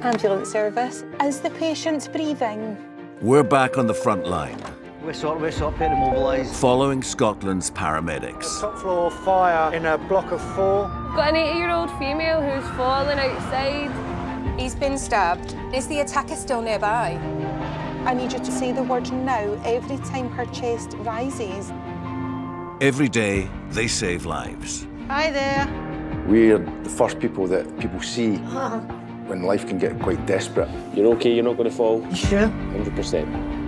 Ambulance service. Is the patient breathing? We're back on the front line, Whistle up, here to mobilise. following Scotland's paramedics. Top floor fire in a block of 4. Got an 80-year-old female who's fallen outside. He's been stabbed. Is the attacker still nearby? I need you to say the word now every time her chest rises. Every day, they save lives. Hi there. We're the first people that people see when life can get quite desperate. You're okay, you're not going to fall? You sure? 100%.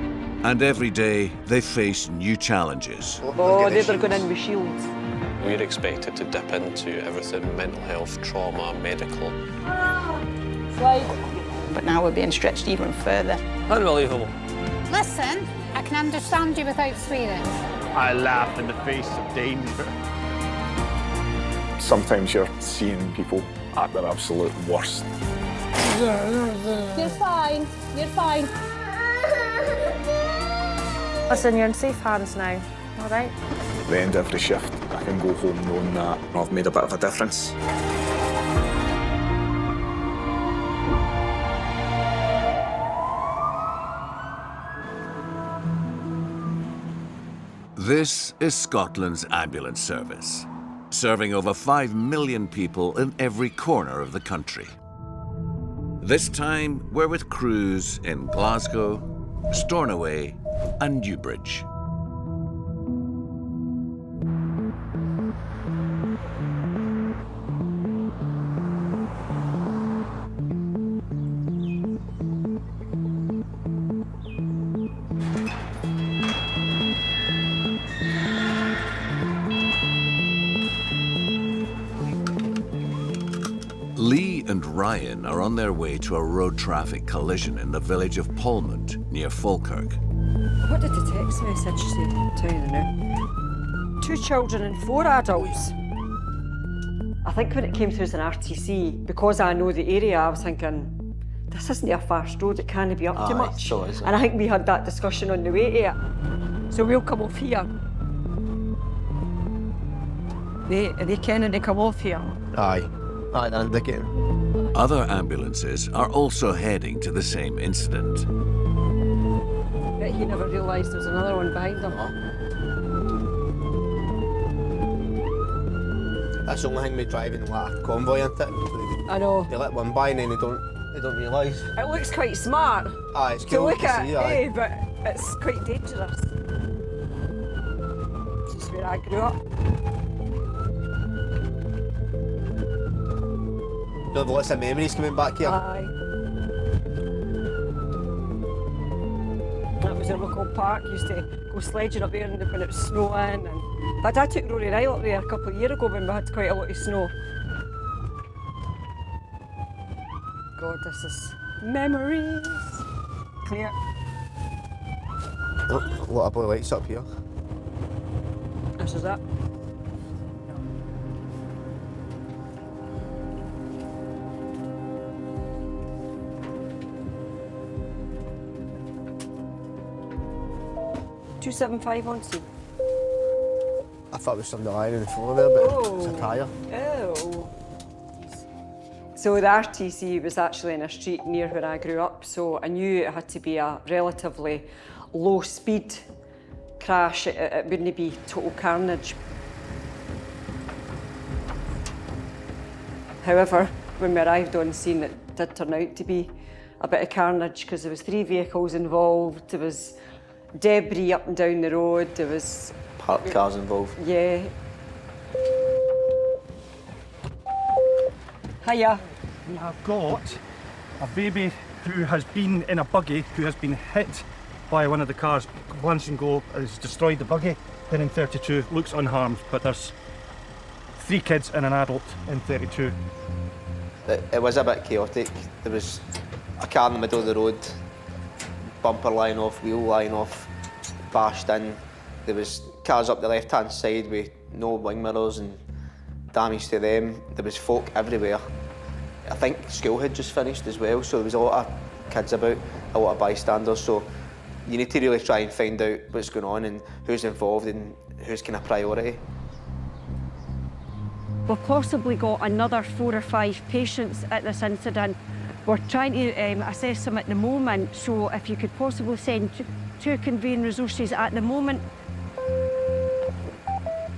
And every day, they face new challenges. Oh, they were going in with shields. We're expected to dip into everything: mental health, trauma, medical. But now we're being stretched even further. Unbelievable. Listen, I can understand you without swearing. I laugh in the face of danger. Sometimes you're seeing people at their absolute worst. You're fine. You're fine. Listen, you're in safe hands now, all right? At the end of every shift, I can go home knowing that I've made a bit of a difference. This is Scotland's ambulance service, serving over 5 million people in every corner of the country. This time, we're with crews in Glasgow, Stornoway, and Newbridge. Lee and Ryan are on their way to a road traffic collision in the village of Polmont, near Falkirk. What did the text message say? Tell you now. 2 children and 4 adults. I think when it came through as an RTC, because I know the area, I was thinking, this isn't a fast road, it can't be up too much. So is it? And I think we had that discussion on the way to it. So we'll come off here. They can and they come off here. Aye, then they get him. Other ambulances are also heading to the same incident. But he never realised there was another one behind him. That's the only thing with driving like a convoy, isn't it? I know. They let one by and then they don't realise. It looks quite smart Aye, it's to cool look to at, see, aye. but it's quite dangerous. This is where I grew up. You have lots of memories coming back here. Aye. That was a local park. Used to go sledging up there when it was snowing. And but I took Rory Ryle up there a couple of years ago when we had quite a lot of snow. God, this is memories. Clear. Oh, a lot of blue lights up here. This is it. 275 on scene. I thought it was somebody lying on the floor there, but it's a tyre. Oh. So the RTC was actually in a street near where I grew up, so I knew it had to be a relatively low speed crash. It wouldn't be total carnage. However, when we arrived on scene, it did turn out to be a bit of carnage because there was 3 vehicles involved. There was debris up and down the road. There was Parked cars involved. yeah. Hiya. We have got a baby who has been in a buggy, who has been hit by one of the cars. Glance and go has destroyed the buggy. Then in 32, looks unharmed, but there's 3 kids and an adult in 32. It was a bit chaotic. There was a car in the middle of the road, bumper lying off, wheel lying off, bashed in. There was cars up the left-hand side with no wing mirrors and damage to them. There was folk everywhere. I think school had just finished as well, so there was a lot of kids about, a lot of bystanders, so you need to really try and find out what's going on and who's involved and who's kind of priority. We've possibly got another 4 or 5 patients at this incident. We're trying to assess them at the moment, so if you could possibly send two conveying resources at the moment.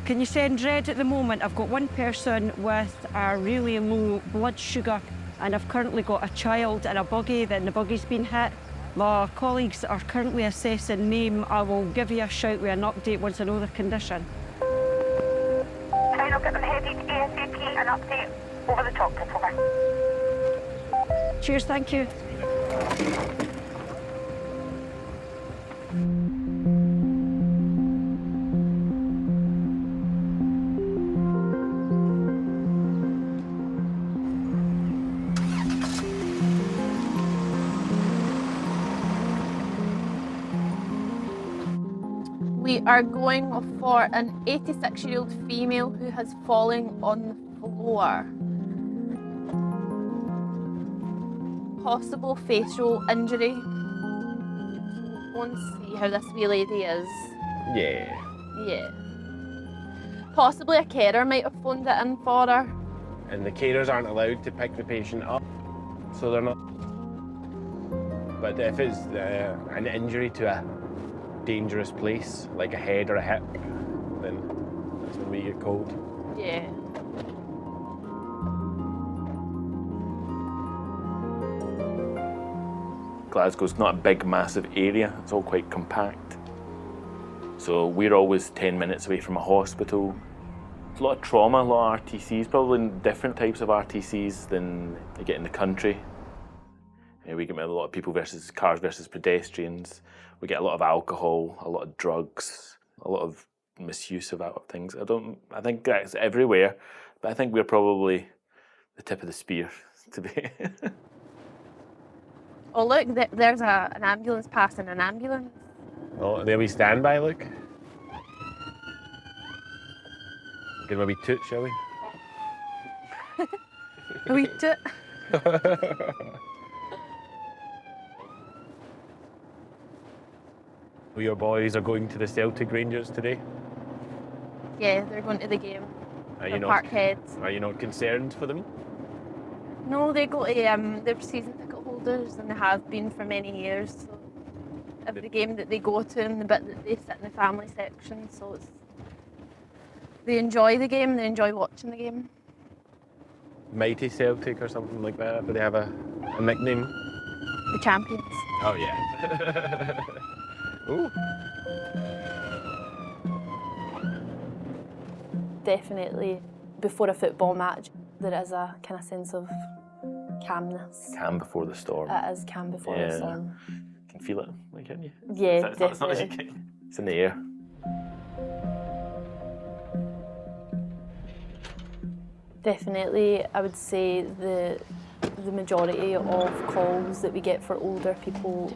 Can you send red at the moment? I've got one person with a really low blood sugar, and I've currently got a child in a buggy, then the buggy's been hit. My colleagues are currently assessing name. I will give you a shout with an update once I know their condition. I'll get them headed ASAP, an update over the top, over. Cheers, thank you. We are going for an 86-year-old female who has fallen on the floor. Possible facial injury. Go and see how this wee lady is. Yeah. Yeah. Possibly a carer might have phoned it in for her. And the carers aren't allowed to pick the patient up, so they're not. But if it's an injury to a dangerous place, like a head or a hip, then that's when we get called. Yeah. Glasgow's not a big, massive area. It's all quite compact. So we're always 10 minutes away from a hospital. There's a lot of trauma, a lot of RTCs, probably different types of RTCs than you get in the country. We get a lot of people versus cars versus pedestrians. We get a lot of alcohol, a lot of drugs, a lot of misuse of things. I think that's everywhere, but I think we're probably the tip of the spear to be. Oh look, there's an ambulance passing an ambulance. Oh, there we stand by, look. Give a wee toot, shall we? A wee toot. Your boys are going to the Celtic Rangers today? Yeah, they're going to the game. Are you not concerned for them? No, they go to they're season ticket holders and they have been for many years. So every game that they go to and the bit that they sit in the family section, so they enjoy the game, they enjoy watching the game. Mighty Celtic or something like that, but they have a nickname? The champions. Oh yeah. Ooh. Definitely, before a football match, there is a kind of sense of calmness. Calm before the storm. It is calm before the storm. You can feel it, can you? Yeah, definitely. It's in the air. Definitely, I would say the majority of calls that we get for older people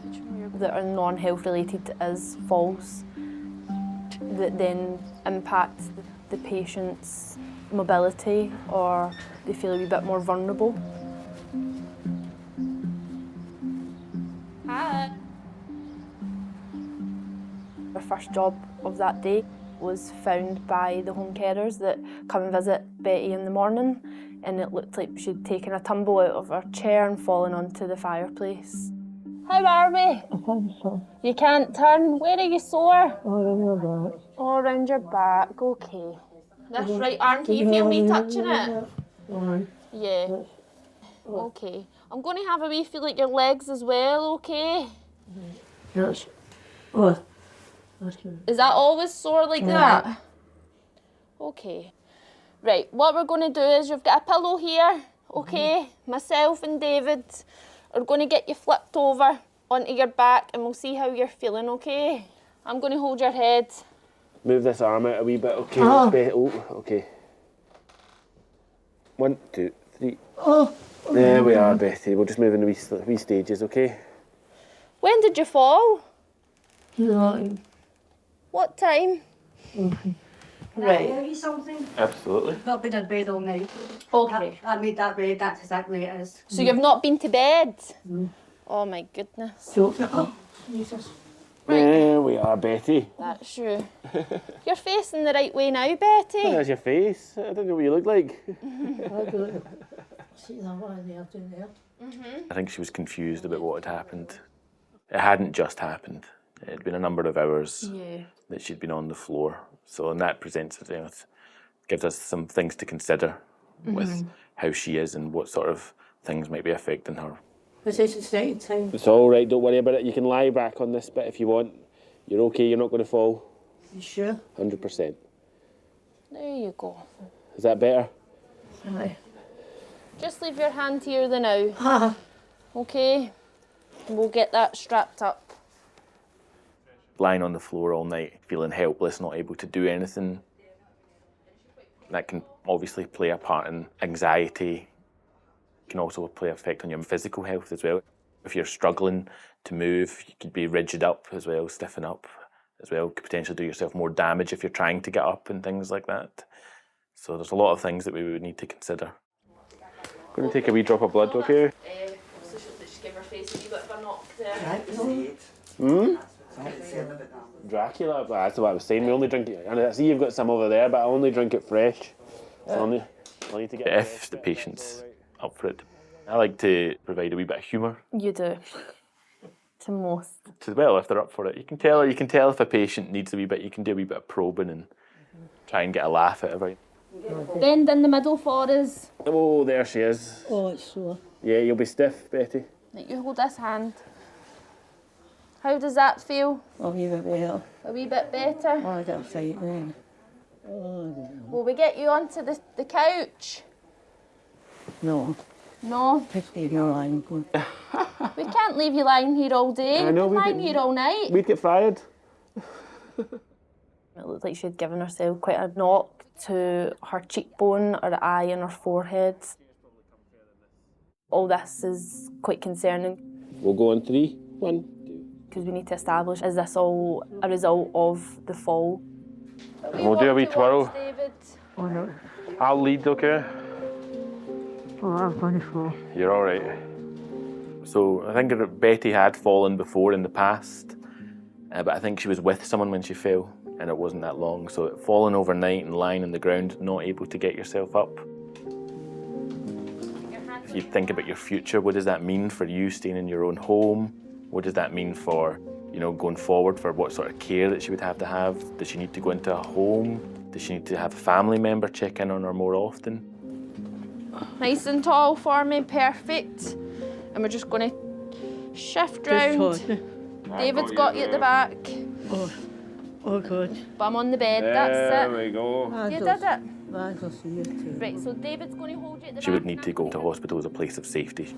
that are non-health related is falls that then impact the patient's mobility, or they feel a wee bit more vulnerable. Hi. Our first job of that day was found by the home carers that come and visit Betty in the morning, and it looked like she'd taken a tumble out of her chair and fallen onto the fireplace. How are we? I think so. You can't turn. Where are you sore? All around your back. All around your back. Okay. This right arm, can you feel me touching it? Aye. Yeah. Okay. I'm going to have a wee feel at your legs as well, okay? Yes. Oh, that's good. Is that always sore like that? Okay. Right, what we're going to do is you've got a pillow here, okay? Myself and David are going to get you flipped over onto your back and we'll see how you're feeling, okay? I'm going to hold your head. Move this arm out a wee bit, okay? Okay. 1, 2, 3. Oh. There we are, Betty. We'll just move in the wee stages, okay? When did you fall? What time? Right. Can I something? Absolutely. I've not been in bed all night. Okay. I made that bed, that's exactly it is. So you've not been to bed? Oh my goodness. Oh, Jesus. There we are, Betty. That's you. You're facing the right way now, Betty. Oh, there's your face. I don't know what you look like. See that one there, down there? I think she was confused about what had happened. It hadn't just happened. It had been a number of hours that she'd been on the floor. So, and that presents, gives us some things to consider with how she is and what sort of things might be affecting her. Is this the second time? It's all right, don't worry about it. You can lie back on this bit if you want. You're okay, you're not going to fall. You sure? 100%. There you go. Is that better? Aye. Just leave your hand here the now. Okay? And we'll get that strapped up. Lying on the floor all night, feeling helpless, not able to do anything. That can obviously play a part in anxiety. It can also play an effect on your physical health as well. If you're struggling to move, you could be rigid up as well, stiffen up as well. Could potentially do yourself more damage if you're trying to get up and things like that. So there's a lot of things that we would need to consider. I'm going to take a wee drop of blood, okay? So she'll just give her face a wee bit of a knock there. Dracula, that's what I was saying. We only drink it. And I see you've got some over there, but I only drink it fresh. So I'll need to get if the patient's up for it, I like to provide a wee bit of humour. You do. To most. Well, if they're up for it. You can tell if a patient needs a wee bit, you can do a wee bit of probing and try and get a laugh out of it. Bend in the middle for us. Oh, there she is. Oh, it's sore. Yeah, you'll be stiff, Betty. Right, you hold this hand. How does that feel? A wee bit better. A wee bit better? Oh, I got a fight then. Oh, Will we get you onto the couch? no. No? 50 you're lying good. We can't leave you lying here all day. I know, We've been lying here all night. We'd get fired. It looked like she'd given herself quite a knock to her cheekbone, her eye and her forehead. All this is quite concerning. We'll go on 3. 1, 2. Because we need to establish, is this all a result of the fall? We'll do a wee twirl. David. Oh, no. I'll lead, okay? Oh, I'm going to fall. You're all right. So I think Betty had fallen before in the past, but I think she was with someone when she fell, and it wasn't that long. So falling overnight and lying on the ground, not able to get yourself up. If you think about your future, what does that mean for you staying in your own home? What does that mean for, going forward, for what sort of care that she would have to have? Does she need to go into a home? Does she need to have a family member check in on her more often? Nice and tall for me, perfect. And we're just going to shift round. David's got you at the back. Oh, good. Bum on the bed, that's it. There we go. You did it. I'll see you too. Right, so David's going to hold you at the back. She would need to go to hospital as a place of safety.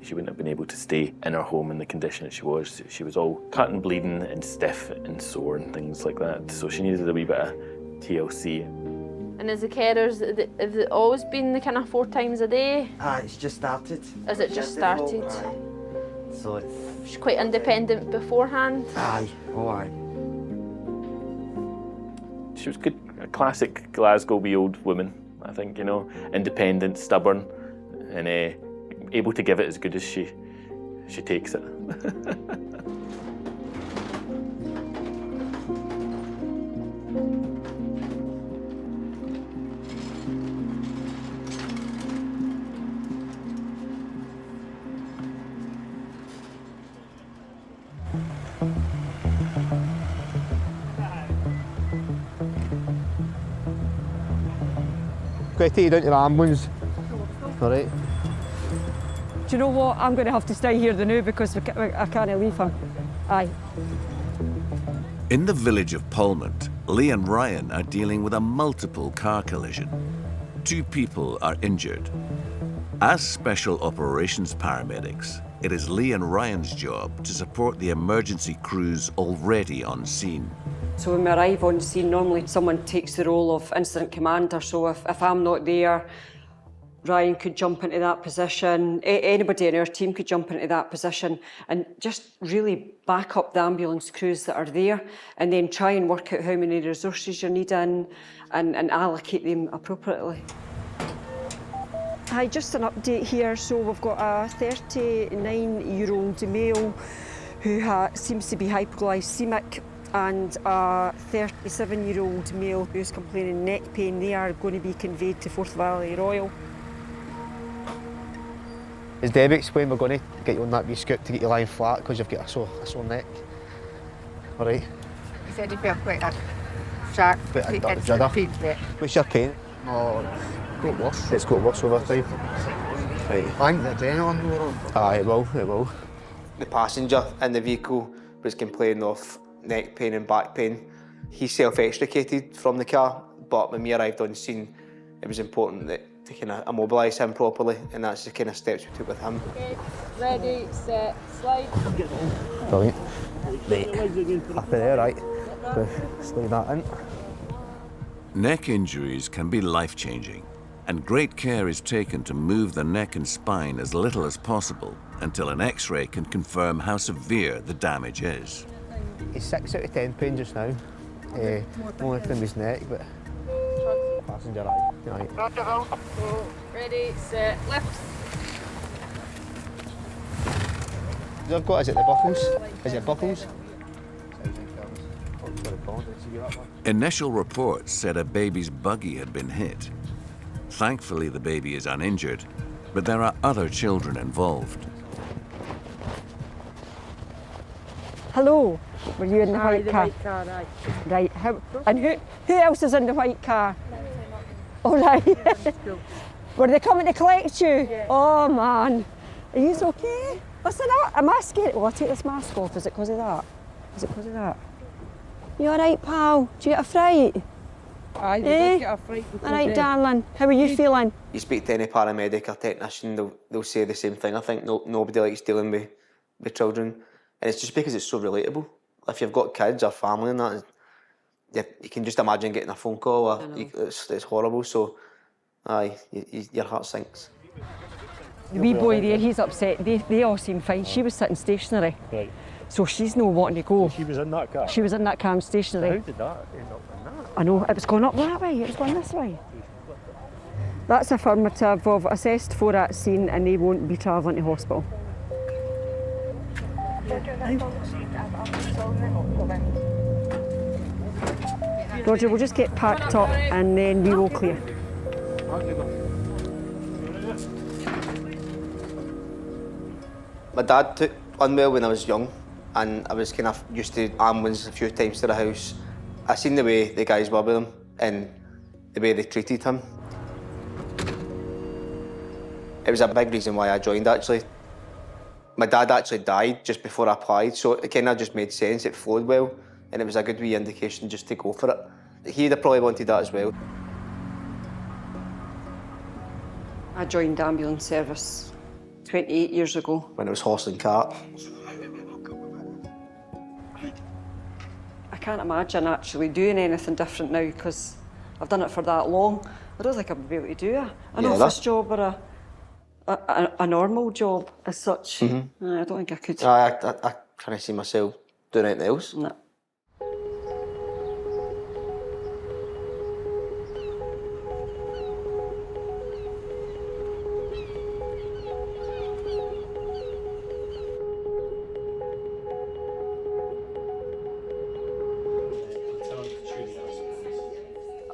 She wouldn't have been able to stay in her home in the condition that she was. She was all cut and bleeding and stiff and sore and things like that. So she needed a wee bit of TLC. And as the carers, have it always been the kind of 4 times a day? It's just started. Has it just started? Aye. So it's... She's quite independent beforehand? Aye, oh aye. She was good, a classic Glasgow wee old woman, I think, independent, stubborn, and able to give it as good as she takes it. Got to take you down to the ambulance. All right. Do you know what? I'm going to have to stay here the now because I can't leave him. Aye. In the village of Polmont, Lee and Ryan are dealing with a multiple car collision. 2 people are injured. As special operations paramedics, it is Lee and Ryan's job to support the emergency crews already on scene. So when we arrive on scene, normally someone takes the role of incident commander. So if I'm not there, Ryan could jump into that position. Anybody in our team could jump into that position and just really back up the ambulance crews that are there and then try and work out how many resources you're needing and allocate them appropriately. Hi, just an update here. So we've got a 39-year-old male who seems to be hypoglycemic and a 37-year-old male who's complaining neck pain. They are going to be conveyed to Forth Valley Royal. As Debbie explained, we're going to get you on that wee scoop to get you lying flat because you've got a sore neck. All right. He said he felt quite a sharp pain there. What's your pain? Oh, got worse. It's got worse over time. Right. I think the adrenaline wore off. Aye, it will. The passenger in the vehicle was complaining of neck pain and back pain. He self-extricated from the car, but when we arrived on scene, it was important to kind of immobilise him properly, and that's the kind of steps we took with him. Okay, ready, set, slide. Brilliant. Right. Happy there, right? Slide that in. Neck injuries can be life-changing, and great care is taken to move the neck and spine as little as possible until an X-ray can confirm how severe the damage is. He's 6 out of 10 pain just now. Only from his neck, but passenger eye. Right. Ready, set, left. I've got, is it the buckles? Is it buckles? Initial reports said a baby's buggy had been hit. Thankfully, the baby is uninjured, but there are other children involved. Hello, were you in the white car? White car, aye. Right, and who else is in the white car? All right. Were they coming to collect you? Yeah. Oh man, are you okay? Listen, am I scared? Oh, I'll take this mask off. Is it because of that? Is it because of that? You all right, pal? Do you get a fright? Aye, they did get a fright. All right, darling. How are you feeling? You speak to any paramedic or technician, they'll say the same thing. I think nobody likes dealing with children, and it's just because it's so relatable. If you've got kids or family and that, you can just imagine getting a phone call. Or it's horrible. So, aye, your heart sinks. The wee boy there, he's upset. They all seem fine. She was sitting stationary. Right. So she's not wanting to go. She was in that car? She was in that car and stationary. How did that end up in that? I know, it was going up that way, it was going this way. That's affirmative. We've assessed 4 at scene and they won't be travelling to hospital. Roger, we'll just get packed up and then we will clear. My dad took unwell when I was young, and I was kind of used to ambulance a few times to the house. I seen the way the guys were with him and the way they treated him. It was a big reason why I joined, actually. My dad actually died just before I applied, so it kind of just made sense. It flowed well, and it was a good wee indication just to go for it. He'd have probably wanted that as well. I joined ambulance service 28 years ago. When it was horse and cart. I can't imagine actually doing anything different now because I've done it for that long. I don't think I'd be able to do an office job or a normal job as such. I don't think I could. I can't see myself doing anything else. No.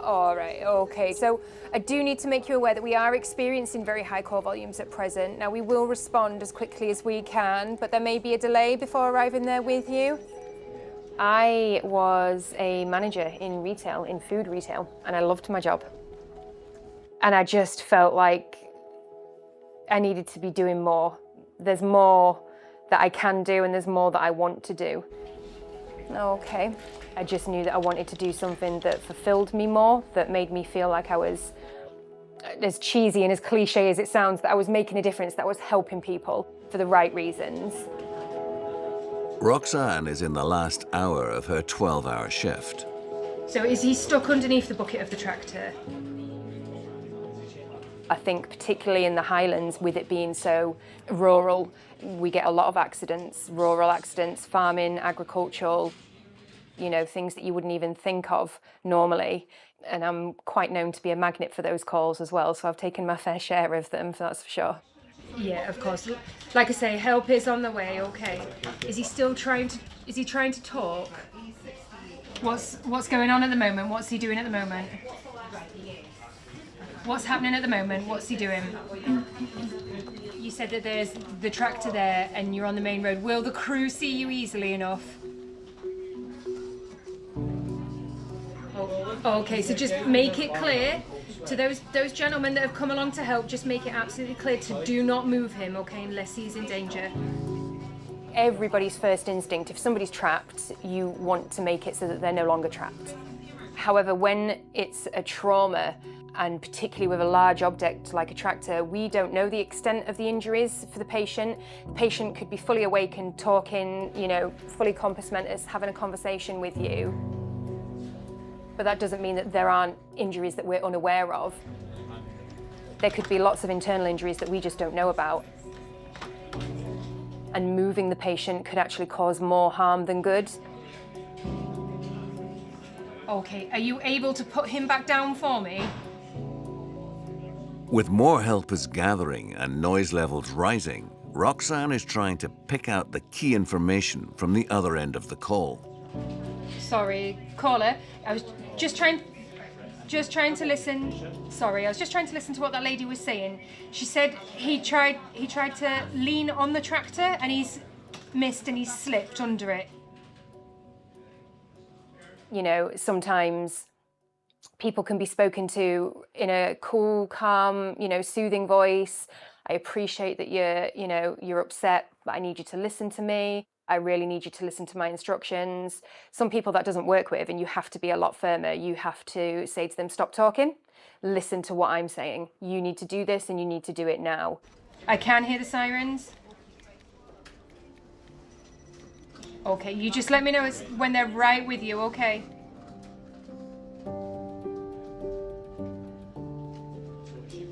All right, okay. So I do need to make you aware that we are experiencing very high call volumes at present. Now we will respond as quickly as we can, but there may be a delay before arriving there with you. I was a manager in retail, in food retail, and I loved my job. And I just felt like I needed to be doing more. There's more that I can do and there's more that I want to do. Okay. I just knew that I wanted to do something that fulfilled me more, that made me feel like I was, as cheesy and as cliche as it sounds, that I was making a difference, that I was helping people for the right reasons. Roxanne is in the last hour of her 12-hour shift. So is he stuck underneath the bucket of the tractor? I think particularly in the Highlands, with it being so rural, we get a lot of accidents, rural accidents, farming, agricultural. you know, things that you wouldn't even think of normally. And I'm quite known to be a magnet for those calls as well, so I've taken my fair share of them, that's for sure. Yeah, of course. Like I say, help is on the way, okay. Is he still trying to talk? What's going on at the moment? What's he doing at the moment? What's happening at the moment? What's he doing? You said that there's the tractor there and you're on the main road. Will the crew see you easily enough? Oh, okay, so just make it clear to those gentlemen that have come along to help, just make it absolutely clear to do not move him, okay, unless he's in danger. Everybody's first instinct, if somebody's trapped, you want to make it so that they're no longer trapped. However, when it's a trauma, and particularly with a large object like a tractor, we don't know the extent of the injuries for the patient. The patient could be fully awake and talking, you know, fully compos mentis, having a conversation with you. But that doesn't mean that there aren't injuries that we're unaware of. There could be lots of internal injuries that we just don't know about. And moving the patient could actually cause more harm than good. Okay, are you able to put him back down for me? With more helpers gathering and noise levels rising, Roxanne is trying to pick out the key information from the other end of the call. Sorry, caller. I was just trying to listen. Sorry, I was just trying to listen to what that lady was saying. She said he tried to lean on the tractor and he's missed and he's slipped under it. You know, sometimes people can be spoken to in a cool, calm, you know, soothing voice. I appreciate that you're upset, but I need you to listen to me. I really need you to listen to my instructions. Some people that doesn't work with, and you have to be a lot firmer. You have to say to them, stop talking, listen to what I'm saying. You need to do this and you need to do it now. I can hear the sirens. Okay, you just let me know when they're right with you, okay?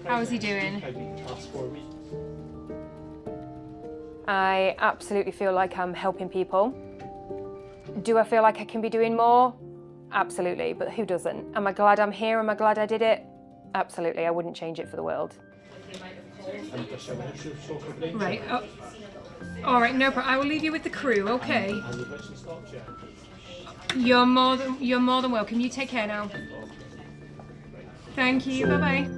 How's he doing? I absolutely feel like I'm helping people. Do I feel like I can be doing more? Absolutely, but who doesn't? Am I glad I'm here? Am I glad I did it? Absolutely, I wouldn't change it for the world. Right, oh. All right, no problem. I will leave you with the crew, okay? You're more than welcome. You take care now. Thank you, bye-bye.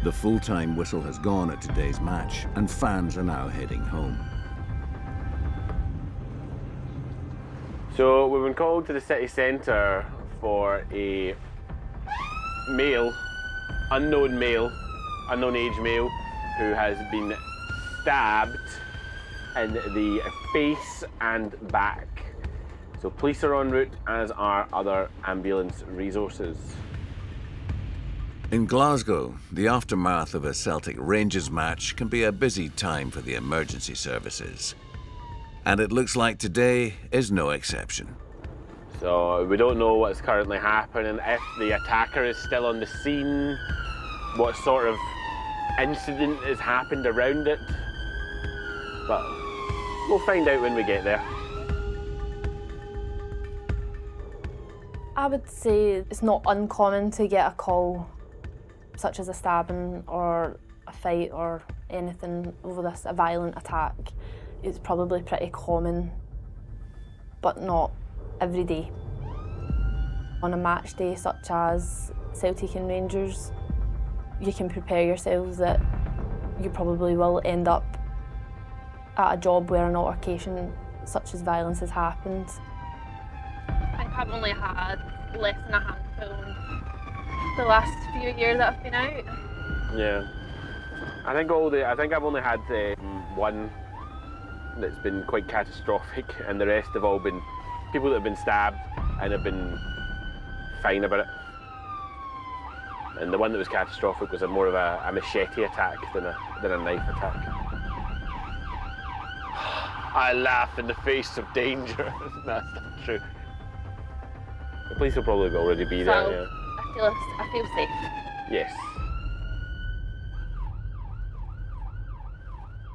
The full-time whistle has gone at today's match, and fans are now heading home. So we've been called to the city centre for a unknown age male, who has been stabbed in the face and back. So police are en route, as are other ambulance resources. In Glasgow, the aftermath of a Celtic Rangers match can be a busy time for the emergency services. And it looks like today is no exception. So we don't know what's currently happening, if the attacker is still on the scene, what sort of incident has happened around it. But we'll find out when we get there. I would say it's not uncommon to get a call such as a stabbing or a fight or anything over this, a violent attack. It's probably pretty common, but not every day. On a match day such as Celtic and Rangers, you can prepare yourselves that you probably will end up at a job where an altercation such as violence has happened. I think I've only had less than a handful the last few years that I've been out. Yeah, I think I've only had one that's been quite catastrophic, and the rest have all been people that have been stabbed and have been fine about it. And the one that was catastrophic was more of a machete attack than a knife attack. I laugh in the face of danger. That's not true. The police will probably already be there. Yeah. I feel safe. Yes.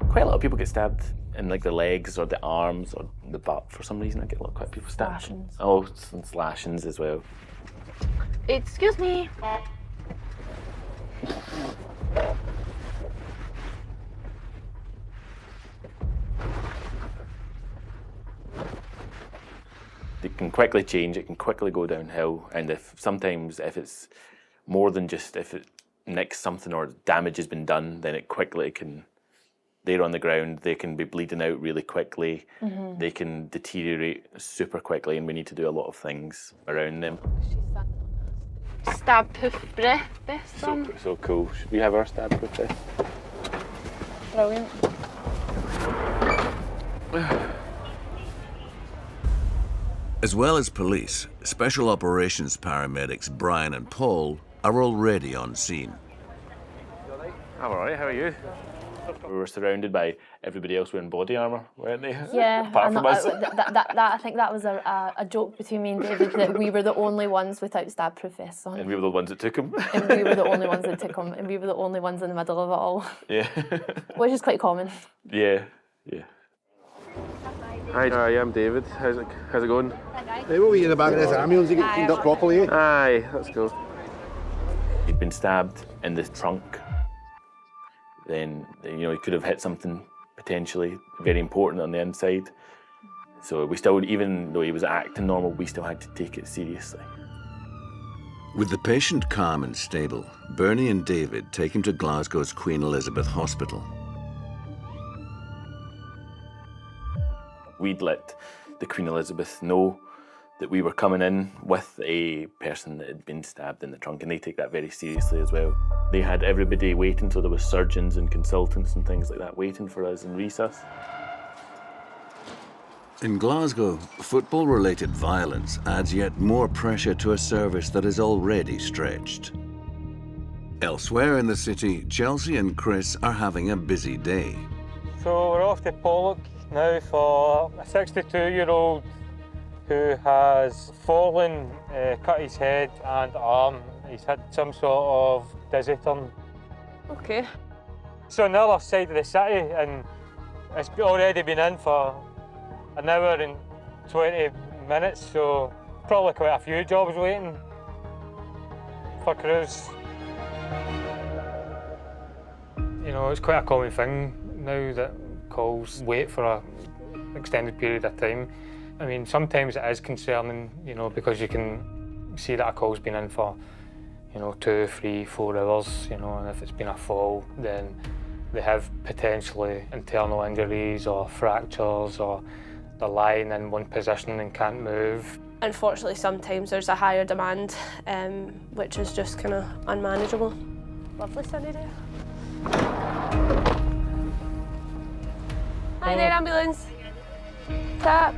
Quite a lot of people get stabbed in like the legs or the arms or the butt for some reason. I get quite a lot of people stabbed. Slashings. Oh, some slashings as well. Excuse me. It can quickly change, it can quickly go downhill, and sometimes if it's more than just if it nicks something or damage has been done, then it quickly can, they're on the ground, they can be bleeding out really quickly, they can deteriorate super quickly, and we need to do a lot of things around them. Stab proof vest on. So cool. Should we have our stab proof vest? Brilliant. As well as police, Special Operations paramedics Brian and Paul are already on scene. I'm alright, how are you? We were surrounded by everybody else wearing body armour, weren't they? Yeah, Apart from us. I think that was a joke between me and David, that we were the only ones without stab-proof vests on. And we were the ones that took them. And we were the only ones that took them, and we were the only ones in the middle of it all. Yeah. Which is quite common. Yeah. Hi, I'm David. How's it going? Hey, we'll be in the back of this ambulance to get cleaned up properly. Aye, let's go. He'd been stabbed in the trunk. Then, he could have hit something potentially very important on the inside. So we still, even though he was acting normal, we still had to take it seriously. With the patient calm and stable, Bernie and David take him to Glasgow's Queen Elizabeth Hospital. We'd let the Queen Elizabeth know that we were coming in with a person that had been stabbed in the trunk, and they take that very seriously as well. They had everybody waiting, so there was surgeons and consultants and things like that waiting for us in resus. In Glasgow, football-related violence adds yet more pressure to a service that is already stretched. Elsewhere in the city, Chelsea and Chris are having a busy day. So we're off to Pollock now for a 62-year-old who has fallen, cut his head and arm. He's had some sort of dizzy turn. Okay. So on the other side of the city, and it's already been in for an hour and 20 minutes, so probably quite a few jobs waiting for crews. It's quite a common thing now that calls wait for an extended period of time. I mean, sometimes it is concerning, because you can see that a call's been in for, 2, 3, 4 hours, and if it's been a fall, then they have potentially internal injuries or fractures, or they're lying in one position and can't move. Unfortunately, sometimes there's a higher demand, which is just kind of unmanageable. Lovely sunny day. Hi there, ambulance. Tap.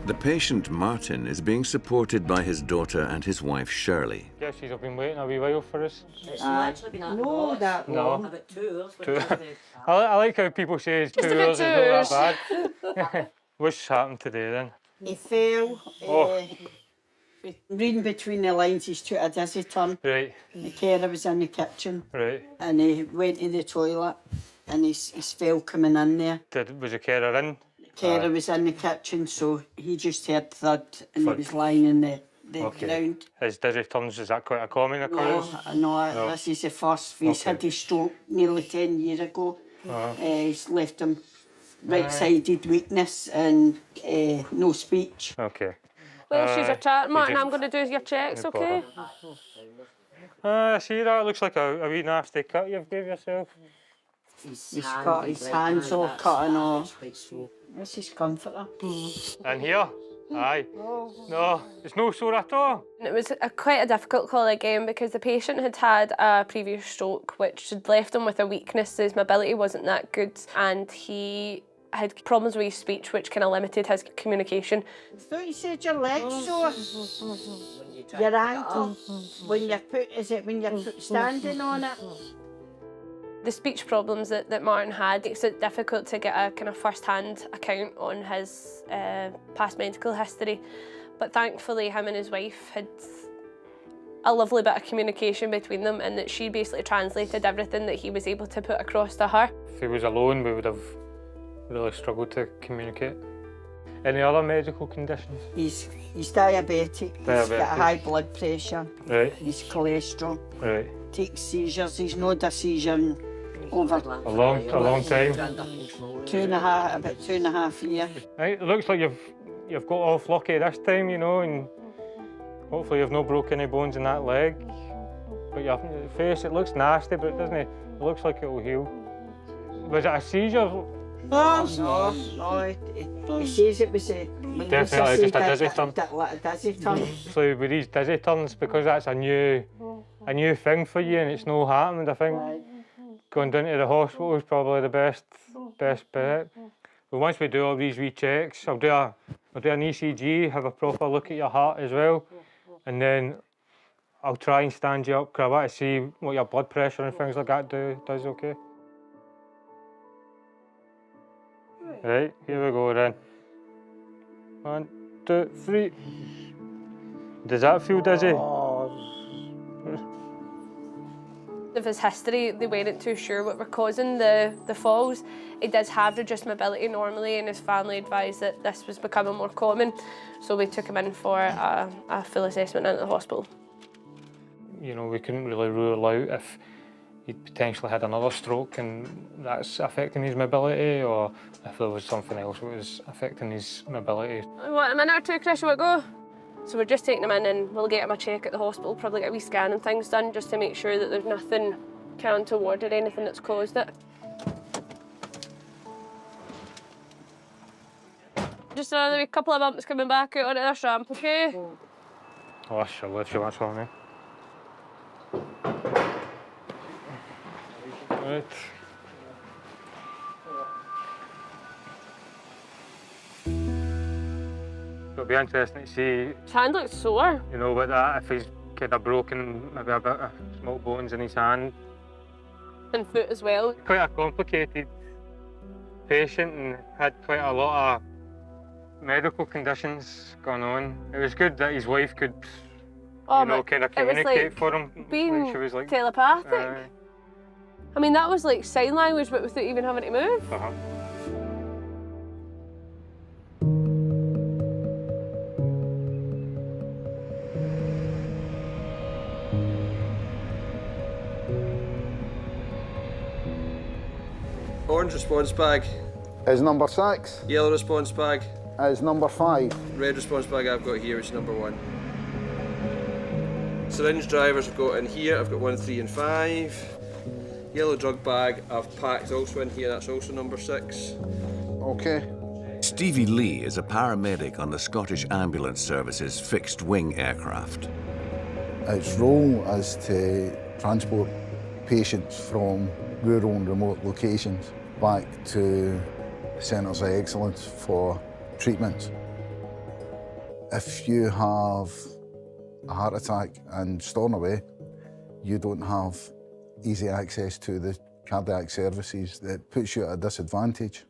The patient, Martin, is being supported by his daughter and his wife, Shirley. Yes, she's been waiting a wee while for us. It's not actually been that long. About 2 hours. I like how people say it's 2 hours is not that bad. What's happened today then? He fell. Reading between the lines, he's took a dizzy turn. Right. The carer was in the kitchen. Right. And he went to the toilet, and he fell coming in there. Was the carer in? The carer was in the kitchen, so he just heard thud, and he was lying in the ground. His dizzy turns, is that quite a common occurrence? No, this is the first. He's had his stroke nearly 10 years ago. He's left him right-sided weakness and no speech. Okay. Well, she's your chart, Martin. I'm going to do your checks, okay? See that? Looks like a wee nasty cut you've gave yourself. He's got his hands all cut and all. This is comforter. And here? Aye. No, it's no sore at all. It was quite a difficult call again because the patient had had a previous stroke which had left him with a weakness, so his mobility wasn't that good, and he had problems with his speech which kind of limited his communication. I thought you said your legs sore. your ankle when you're standing on it? The speech problems that Martin had makes it difficult to get a kind of first-hand account on his past medical history. But thankfully, him and his wife had a lovely bit of communication between them, and that she basically translated everything that he was able to put across to her. If he was alone, we would have really struggled to communicate. Any other medical conditions? He's diabetic. He's got a high blood pressure. Right. He's cholesterol. Right. Takes seizures. He's not had a seizure in over a long time. about 2.5 years. Right. It looks like you've got off lucky this time, you know, and hopefully you've not broken any bones in that leg. But your face, it looks nasty, but it looks like it will heal. Was it a seizure? No. He says it was a... Definitely just a dizzy turn. A dizzy turn. So with these dizzy turns, because that's a new thing for you and it's not happened, I think going down to the hospital is probably the best bet. But once we do all these wee checks, I'll do an ECG, have a proper look at your heart as well, and then I'll try and stand you up because I want to see what your blood pressure and things like that does, okay? Right, here we go then. 1, 2, 3. Does that feel dizzy? Of his history, they weren't too sure what were causing the falls. He does have reduced mobility normally, and his family advised that this was becoming more common. So we took him in for a full assessment at the hospital. You know, we couldn't really rule out if he'd potentially had another stroke and that's affecting his mobility, or if there was something else that was affecting his mobility. What, a minute or two, Chris, will it go? So we're just taking him in and we'll get him a check at the hospital, probably get a wee scan and things done just to make sure that there's nothing kind of untoward or anything that's caused it. Just another couple of bumps coming back out onto this ramp, okay? Oh, sure, if you want something. Right. It'll be interesting to see. His hand looks sore. You know, with that, if he's kind of broken maybe a bit of small bones in his hand. And foot as well. Quite a complicated patient and had quite a lot of medical conditions going on. It was good that his wife could, kind of communicate for him. Being she was like telepathic. I mean, that was like sign language, but without even having to move. Orange response bag is number 6. Yellow response bag is number 5. Red response bag I've got here is number 1. Syringe drivers I've got in here. I've got 1, 3 and 5. Yellow drug bag I've packed also in here. That's also number 6. Okay. Stevie Lee is a paramedic on the Scottish Ambulance Service's fixed-wing aircraft. Its role is to transport patients from rural and remote locations back to centres of excellence for treatments. If you have a heart attack in Stornoway, you don't have easy access to the cardiac services. That puts you at a disadvantage.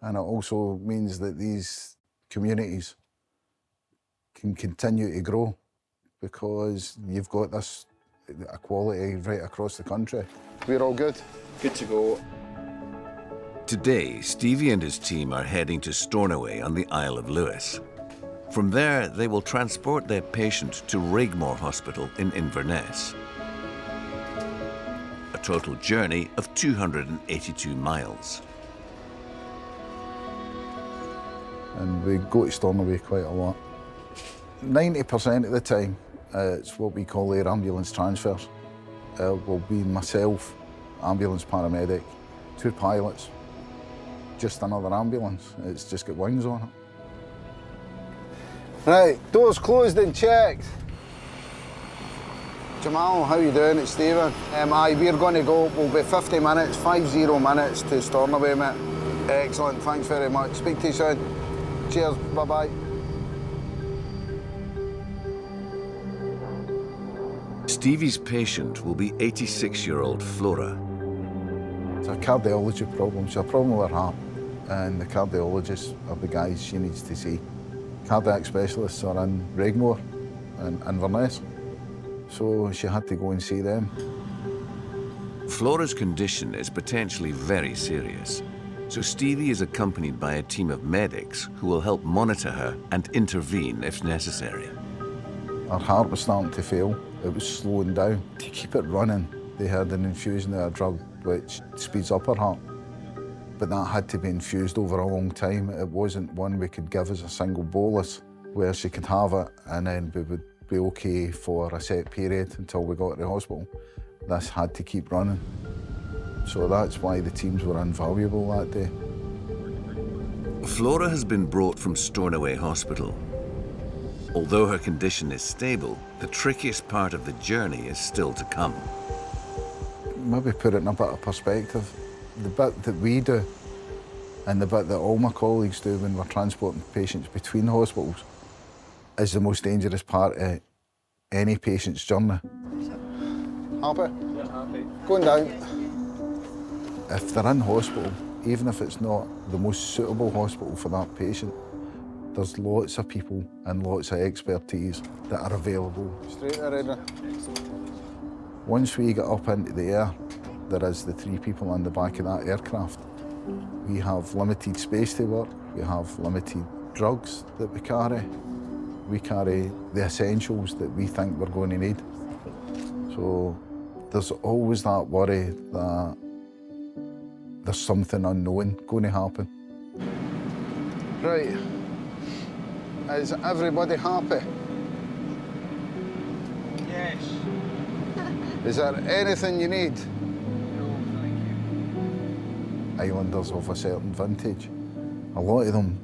And it also means that these communities can continue to grow because you've got this equality right across the country. We're all good? Good to go. Today, Stevie and his team are heading to Stornoway on the Isle of Lewis. From there, they will transport their patient to Rigmore Hospital in Inverness. A total journey of 282 miles. And we go to Stornoway quite a lot. 90% of the time, it's what we call air ambulance transfers. Will be myself, ambulance paramedic, 2 pilots, just another ambulance. It's just got wings on it. Right, doors closed and checked. Jamal, how you doing? It's Stephen. Aye, we're going to go. We'll be 50 minutes, 50 minutes to Stornoway, mate. Excellent, thanks very much. Speak to you soon. Cheers, bye-bye. Stevie's patient will be 86-year-old Flora. It's a cardiology problem. It's a problem with her heart, and the cardiologists are the guys she needs to see. Cardiac specialists are in Regmore and Inverness, so she had to go and see them. Flora's condition is potentially very serious, so Stevie is accompanied by a team of medics who will help monitor her and intervene if necessary. Her heart was starting to fail. It was slowing down. To keep it running, they had an infusion of a drug which speeds up her heart. But that had to be infused over a long time. It wasn't one we could give as a single bolus, where she could have it and then we would be okay for a set period until we got to the hospital. This had to keep running. So that's why the teams were invaluable that day. Flora has been brought from Stornoway Hospital. Although her condition is stable, the trickiest part of the journey is still to come. Maybe put it in a bit of perspective. The bit that we do and the bit that all my colleagues do when we're transporting patients between hospitals is the most dangerous part of any patient's journey. Happy? Yeah, happy. Going down. If they're in hospital, even if it's not the most suitable hospital for that patient, there's lots of people and lots of expertise that are available. Straight there, Once we get up into the air, there is the 3 people on the back of that aircraft. We have limited space to work, we have limited drugs that we carry. We carry the essentials that we think we're going to need. So there's always that worry that there's something unknown going to happen. Right. Is everybody happy? Yes. Is there anything you need? Islanders of a certain vintage, a lot of them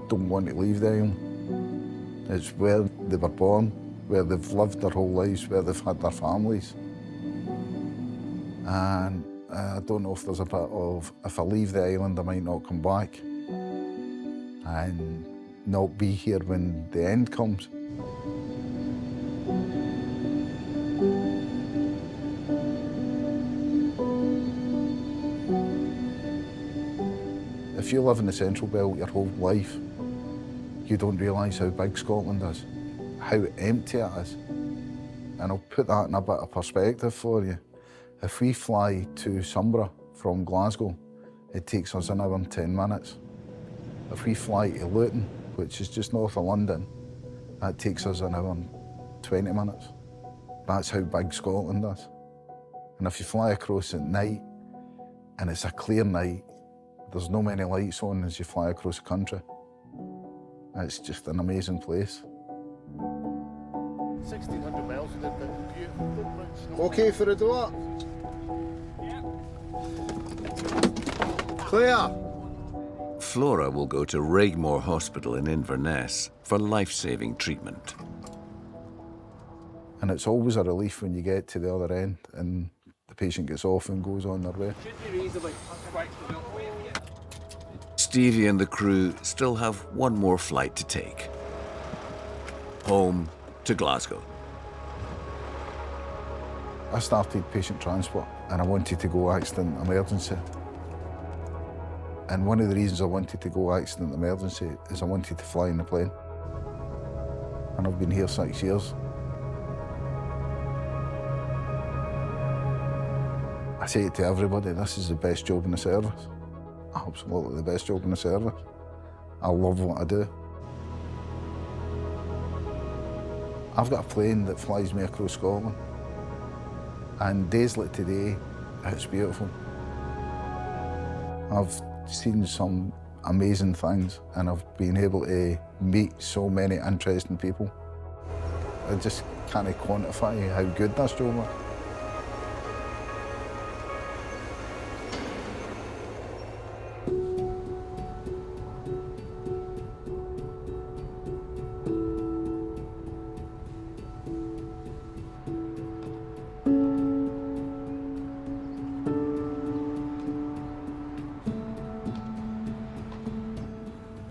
don't want to leave the island. It's where they were born, where they've lived their whole lives, where they've had their families. And I don't know if there's a bit of, if I leave the island, I might not come back and not be here when the end comes. If you live in the Central Belt your whole life, you don't realise how big Scotland is, how empty it is. And I'll put that in a bit of perspective for you. If we fly to Sumborough from Glasgow, it takes us an hour and 10 minutes. If we fly to Luton, which is just north of London, that takes us an hour and 20 minutes. That's how big Scotland is. And if you fly across at night, and it's a clear night, there's no many lights on as you fly across the country. It's just an amazing place. 1,600 miles, beautiful. Okay for the door? Yeah. Clear. Flora will go to Regmore Hospital in Inverness for life-saving treatment. And it's always a relief when you get to the other end and the patient gets off and goes on their way. Stevie and the crew still have one more flight to take. Home to Glasgow. I started patient transport and I wanted to go accident emergency. And one of the reasons I wanted to go accident emergency is I wanted to fly in the plane. And I've been here 6 years. I say it to everybody, this is the best job in the service. Absolutely the best job in the service. I love what I do. I've got a plane that flies me across Scotland. And days like today, it's beautiful. I've seen some amazing things and I've been able to meet so many interesting people. I just can't quantify how good this job is.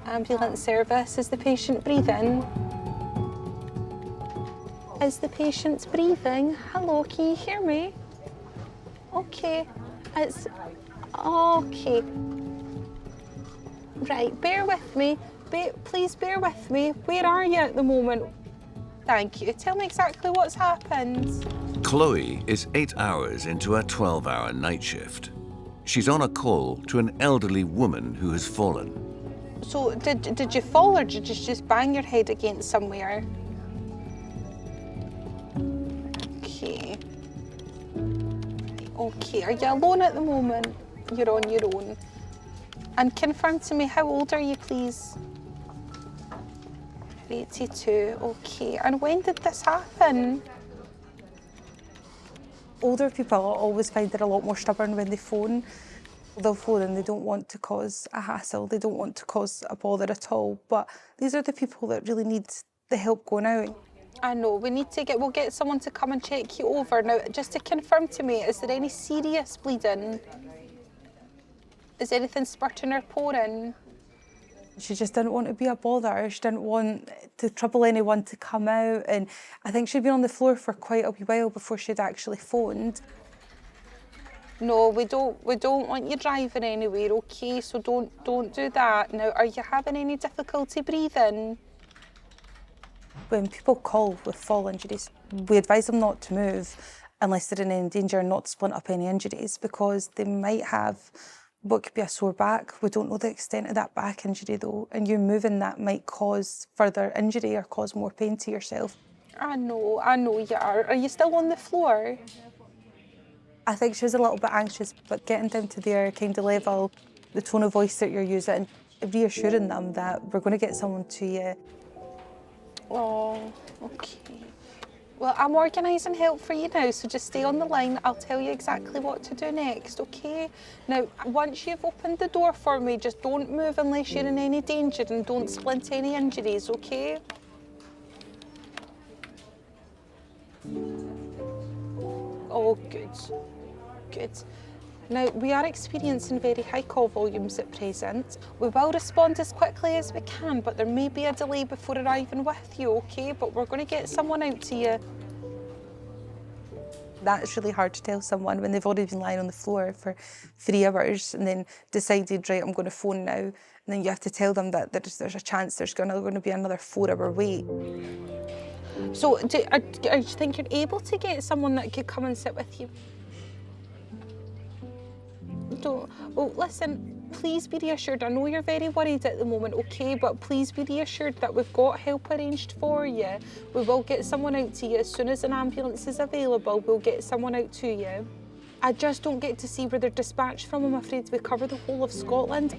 Ambulance service, is the patient breathing? Is the patient breathing? Hello, can you hear me? Okay, it's okay. Right, bear with me. Please bear with me. Where are you at the moment? Thank you. Tell me exactly what's happened. Chloe is 8 hours into a 12-hour night shift. She's on a call to an elderly woman who has fallen. So, did you fall or did you just bang your head against somewhere? Okay. Okay, are you alone at the moment? You're on your own. And confirm to me, how old are you, please? 82, okay. And when did this happen? Older people always find they're a lot more stubborn when they phone. They'll phone and they don't want to cause a hassle, they don't want to cause a bother at all, but these are the people that really need the help going out. I know, we'll get someone to come and check you over. Now, just to confirm to me, is there any serious bleeding? Is anything spurting or pouring? She just didn't want to be a bother, she didn't want to trouble anyone to come out, and I think she'd been on the floor for quite a wee while before she'd actually phoned. No, we don't want you driving anywhere, okay? So don't do that. Now, are you having any difficulty breathing? When people call with fall injuries, we advise them not to move unless they're in any danger, not to splint up any injuries, because they might have what could be a sore back. We don't know the extent of that back injury though, and you moving that might cause further injury or cause more pain to yourself. I know you are. Are you still on the floor? I think she was a little bit anxious, but getting down to their kind of level, the tone of voice that you're using, reassuring them that we're going to get someone to you. Oh, okay. Well, I'm organising help for you now, so just stay on the line. I'll tell you exactly what to do next, okay? Now, once you've opened the door for me, just don't move unless you're in any danger and don't splint any injuries, okay? Oh, good. Good. Now, we are experiencing very high call volumes at present. We will respond as quickly as we can, but there may be a delay before arriving with you, okay? But we're going to get someone out to you. That's really hard to tell someone when they've already been lying on the floor for 3 hours and then decided, right, I'm going to phone now. And then you have to tell them that there's a chance there's going to be another 4-hour wait. So, do you think you're able to get someone that could come and sit with you? Well, listen, please be reassured. I know you're very worried at the moment, okay? But please be reassured that we've got help arranged for you. We will get someone out to you as soon as an ambulance is available. We'll get someone out to you. I just don't get to see where they're dispatched from. I'm afraid we cover the whole of Scotland.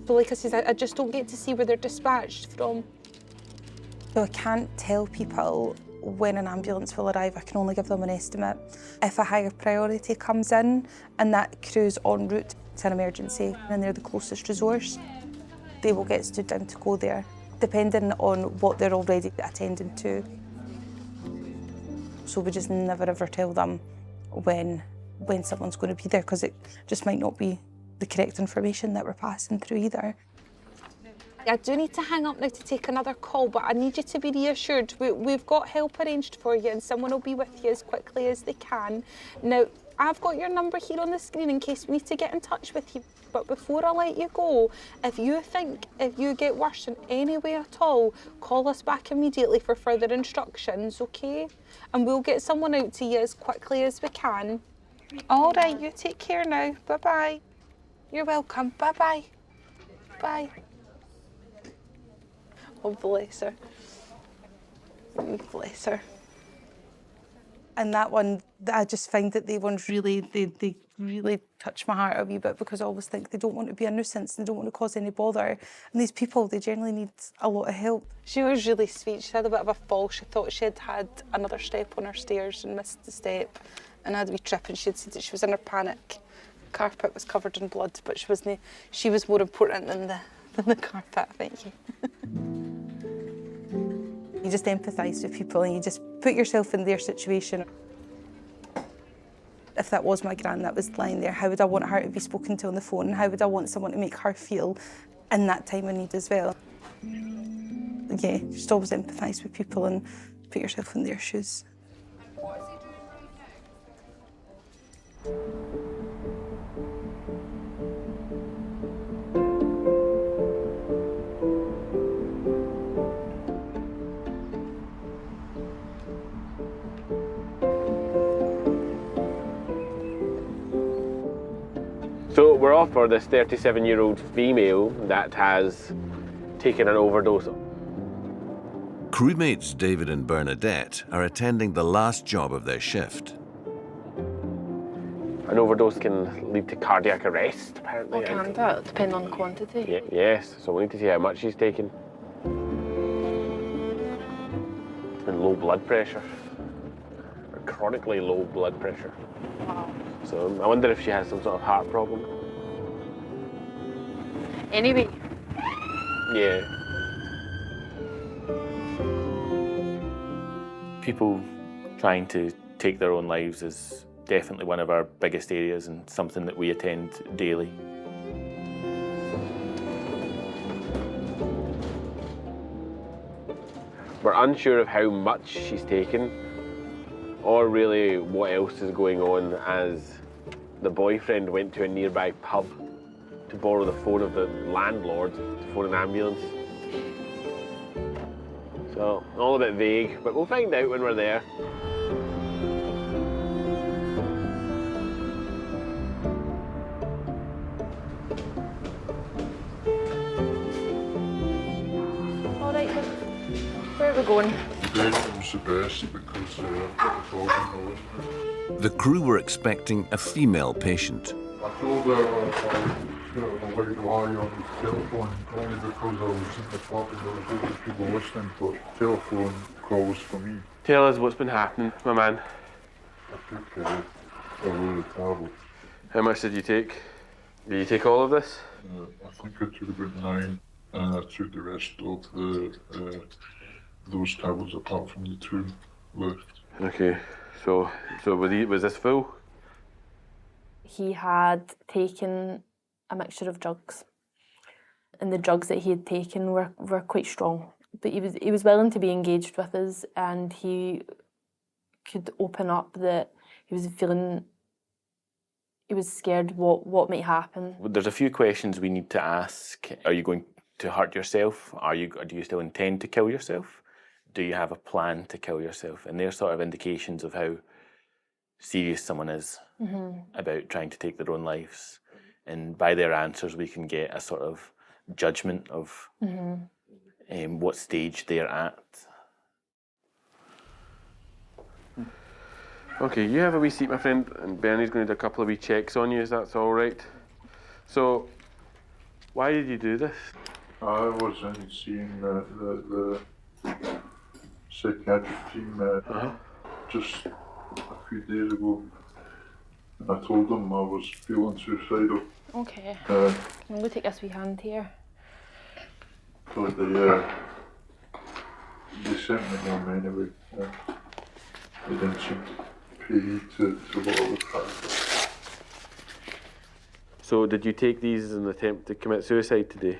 So, like I said, I just don't get to see where they're dispatched from. So I can't tell people when an ambulance will arrive. I can only give them an estimate. If a higher priority comes in and that crew's en route to an emergency and they're the closest resource, they will get stood down to go there, depending on what they're already attending to. So we just never ever tell them when someone's going to be there, because it just might not be the correct information that we're passing through either. I do need to hang up now to take another call, but I need you to be reassured. We've got help arranged for you and someone will be with you as quickly as they can. Now, I've got your number here on the screen in case we need to get in touch with you. But before I let you go, if you get worse in any way at all, call us back immediately for further instructions, okay? And we'll get someone out to you as quickly as we can. All right, you take care now. Bye-bye. You're welcome. Bye-bye. Bye. Oh, bless her. Bless her. And that one, I just find that they ones really, they really touch my heart a wee bit, because I always think they don't want to be a nuisance, they don't want to cause any bother. And these people, they generally need a lot of help. She was really sweet. She had a bit of a fall. She thought she had another step on her stairs and missed the step and had a wee trip, and she had said that she was in her panic. The carpet was covered in blood, but she was more important than the carpet, I think. You just empathise with people and you just put yourself in their situation. If that was my gran that was lying there, how would I want her to be spoken to on the phone? How would I want someone to make her feel in that time of need as well? Yeah, just always empathise with people and Put yourself in their shoes. So we're off for this 37-year-old female that has taken an overdose. Crewmates David and Bernadette are attending the last job of their shift. An overdose can lead to cardiac arrest, apparently. Well, can that, depending on the quantity? Yeah, yes, so we need to see how much she's taken. And low blood pressure. Or chronically low blood pressure. Wow. So I wonder if she has some sort of heart problem. Anyway. Yeah. People trying to take their own lives is definitely one of our biggest areas and something that we attend daily. We're unsure of how much she's taken or really what else is going on, as the boyfriend went to a nearby pub to borrow the phone of the landlord to phone an ambulance. So, all a bit vague, but we'll find out when we're there. All right, then. Where are we going? Bedroom's the best because I've got the dog in. The crew were expecting a female patient. I told her I was a white lie on the telephone only because I was in the pub and there was other people listening, but telephone calls for me. Tell us what's been happening, my man. I took a load of tablets. How much did you take? Did you take all of this? I think I took about 9 and I took the rest of those tablets apart from the 2 left. Okay, so was this full? He had taken a mixture of drugs, and the drugs that he had taken were quite strong. But he was willing to be engaged with us, and he could open up that he was scared what might happen. There's a few questions we need to ask. Are you going to hurt yourself? Do you still intend to kill yourself? Do you have a plan to kill yourself? And they're sort of indications of how serious someone is about trying to take their own lives. And by their answers, we can get a sort of judgment of what stage they're at. Okay, you have a wee seat, my friend, and Bernie's going to do a couple of wee checks on you, is that all right? So, why did you do this? I was in seeing the psychiatric team just a few days ago, and I told them I was feeling suicidal. Okay. Uh, I'm going to take this wee hand here. So they sent me home anyway. They didn't seem to pay heed to what I was trying. So, did you take these as an attempt to commit suicide today?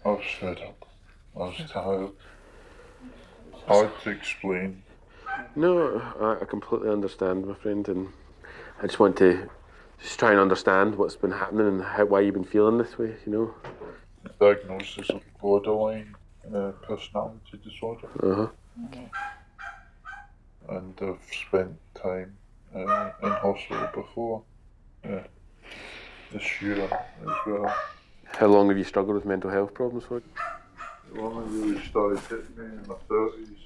I was fed up. I was tired. Hard to explain. No, I completely understand, my friend, and I just want to try and understand what's been happening and why you've been feeling this way, you know? Diagnosis of borderline personality disorder. Okay. And I've spent time in hospital before this year as well. How long have you struggled with mental health problems for? Well, I really started hitting me in my 30s.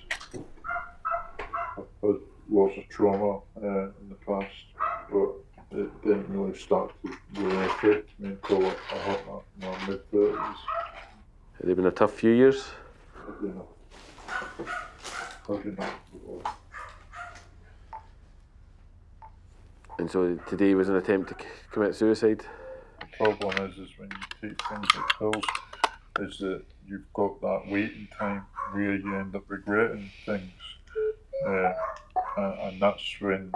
I've had lots of trauma in the past, but it didn't really start to really affect me until I hit my mid-30s. Have they been a tough few years? And so today was an attempt to commit suicide? The problem is when you take things like pills, is that you've got that waiting time where you end up regretting things. And that's when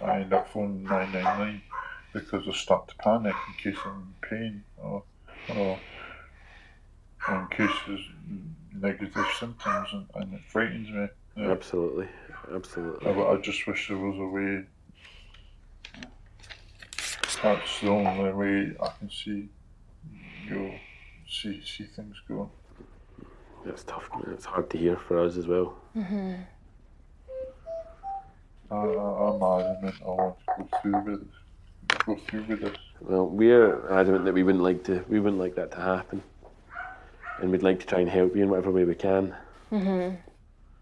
I end up phoning 999 because I start to panic in case I'm in pain or in case there's negative symptoms and it frightens me. Yeah. Absolutely, absolutely. I just wish there was a way. That's the only way I can see, see things going. It's tough, man. It's hard to hear for us as well. I'm adamant I want to go through with this. Well, we're adamant that we wouldn't like that to happen, and we'd like to try and help you in whatever way we can.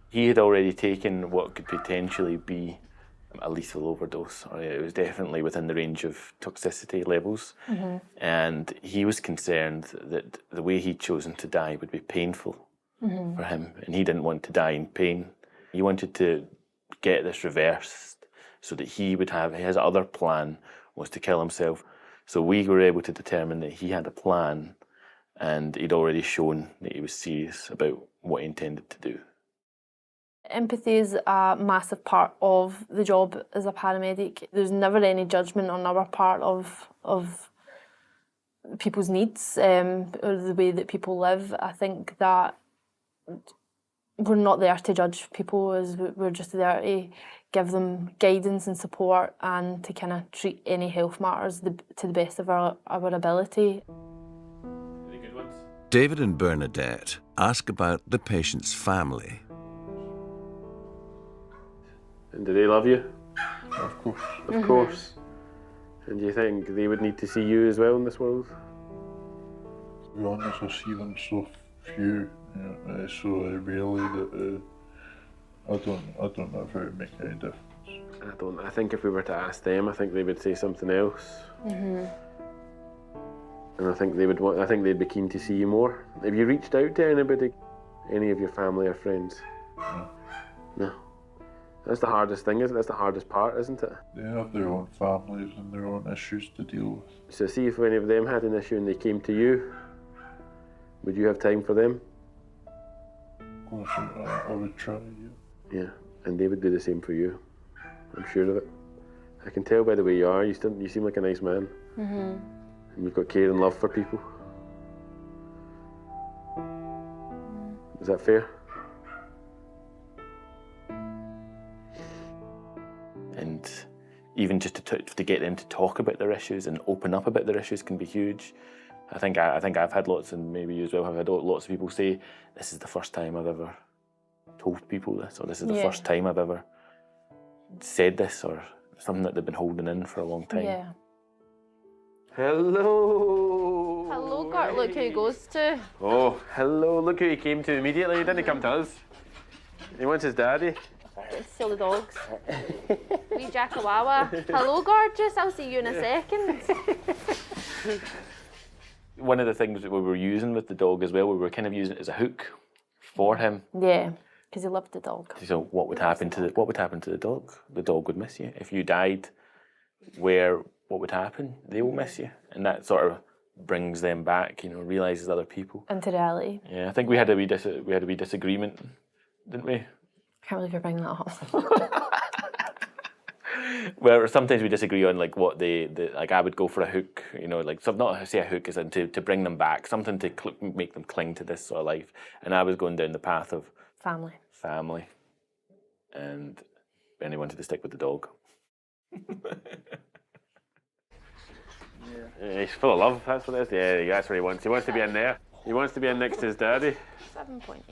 He had already taken what could potentially be a lethal overdose, or it was definitely within the range of toxicity levels, and he was concerned that the way he'd chosen to die would be painful for him, and he didn't want to die in pain. He wanted to get this reversed so that he would have, his other plan was to kill himself. So we were able to determine that he had a plan, and he'd already shown that he was serious about what he intended to do. Empathy is a massive part of the job as a paramedic. There's never any judgment on our part of people's needs or the way that people live. I think that we're not there to judge people, as we're just there to give them guidance and support and to kind of treat any health matters to the best of our ability. Any good ones? David and Bernadette ask about the patient's family. And do they love you? Of course. Of course. And do you think they would need to see you as well in this world? To be honest, I see them so few, so rarely that I don't know if it would make any difference. I think if we were to ask them, I think they would say something else. And I think they'd be keen to see you more. Have you reached out to anybody? Any of your family or friends? No. That's the hardest thing, isn't it? That's the hardest part, isn't it? They have their own families and their own issues to deal with. So see if any of them had an issue and they came to you, would you have time for them? Of course, I would try, yeah. Yeah, and they would do the same for you. I'm sure of it. I can tell by the way you are, you seem like a nice man. And you've got care and love for people. Is that fair? And even just to get them to talk about their issues and open up about their issues can be huge. I think I've had lots, and maybe you as well have had lots of people say, this is the first time I've ever told people this, or this is the first time I've ever said this, or something that they've been holding in for a long time. Yeah. Hello! Hello, Gert, look who he goes to. Oh, hello, look who he came to immediately. He didn't come to us. He wants his daddy. Let's see all the dogs. Wee Jackawawa. Hello, gorgeous. I'll see you in a second. One of the things that we were using with the dog as well, we were kind of using it as a hook for him. Yeah, because he loved the dog. So what would happen to the dog? The dog would miss you. If you died, what would happen? They will miss you, and that sort of brings them back. Realizes other people into reality. Yeah, I think we had a wee disagreement, didn't we? I can't believe you're bringing that up. Well, sometimes we disagree on like what like I would go for a hook, not say a hook is to bring them back, something to make them cling to this sort of life, and I was going down the path of family, and Benny wanted to stick with the dog. Yeah, he's full of love. That's what it is. Yeah, that's what he wants. He wants to be in there. He wants to be in next to his daddy. 7.8.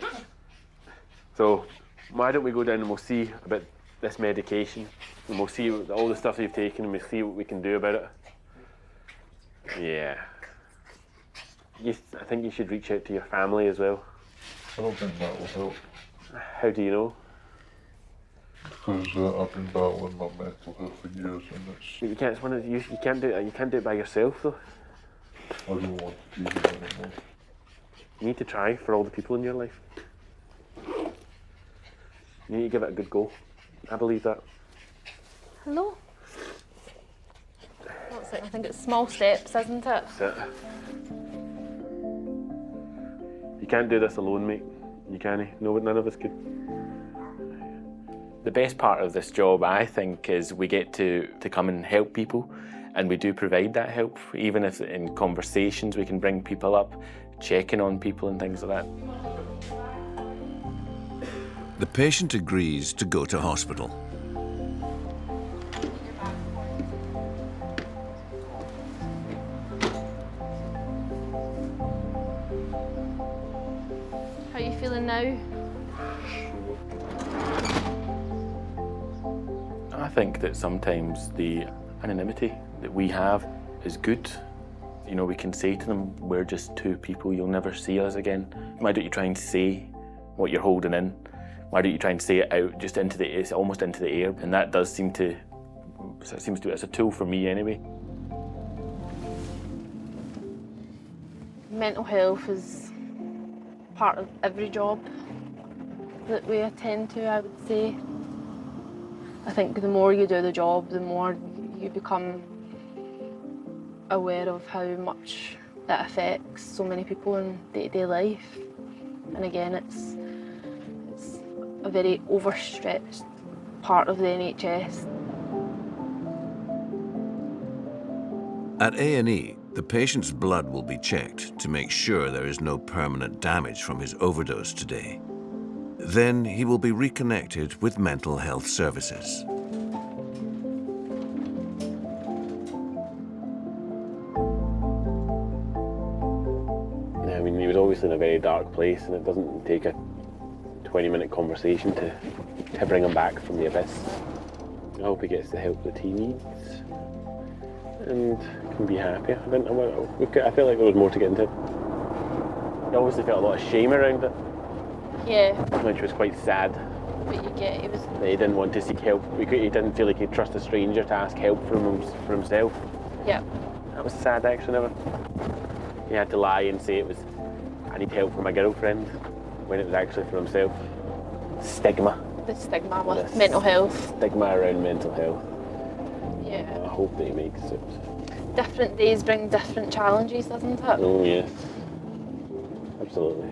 So why don't we go down and we'll see about this medication, and we'll see all the stuff you've taken, and we'll see what we can do about it. Yeah. I think you should reach out to your family as well. I don't think that will help. How do you know? Because I've been battling my mental health for years, and it's... You can't do it. You can't do it by yourself, though. I don't want to do it anymore. You need to try for all the people in your life. You need to give it a good go. I believe that. Hello. What's it? I think it's small steps, isn't it? That's it. You can't do this alone, mate. You can't. No, none of us could. The best part of this job, I think, is we get to come and help people, and we do provide that help, even if in conversations we can bring people up, checking on people and things like that. The patient agrees to go to hospital. How are you feeling now? I think that sometimes the anonymity that we have is good. You know, we can say to them, we're just two people, you'll never see us again. Why don't you try and say what you're holding in? Why don't you try and say it out just into the, it's almost into the air? And that does seem to, it's a tool for me anyway. Mental health is part of every job that we attend to, I would say. I think the more you do the job, the more you become aware of how much it affects so many people in day-to-day life. And again, it's a very overstretched part of the NHS. At A&E, the patient's blood will be checked to make sure there is no permanent damage from his overdose today. Then he will be reconnected with mental health services. I mean, he was obviously in a very dark place, and it doesn't take a 20-minute conversation to bring him back from the abyss. I hope he gets the help that he needs and can be happy. I feel like there was more to get into. I obviously felt a lot of shame around it. Yeah. Which was quite sad. But you get, it was... That he didn't want to seek help. He didn't feel like he'd trust a stranger to ask help for himself. Yeah. That was sad, actually. He had to lie and say it was, I need help for my girlfriend, when it was actually for himself. Stigma. The stigma with mental health. Stigma around mental health. Yeah. I hope that he makes it. Different days bring different challenges, doesn't it? Oh, yes. Absolutely.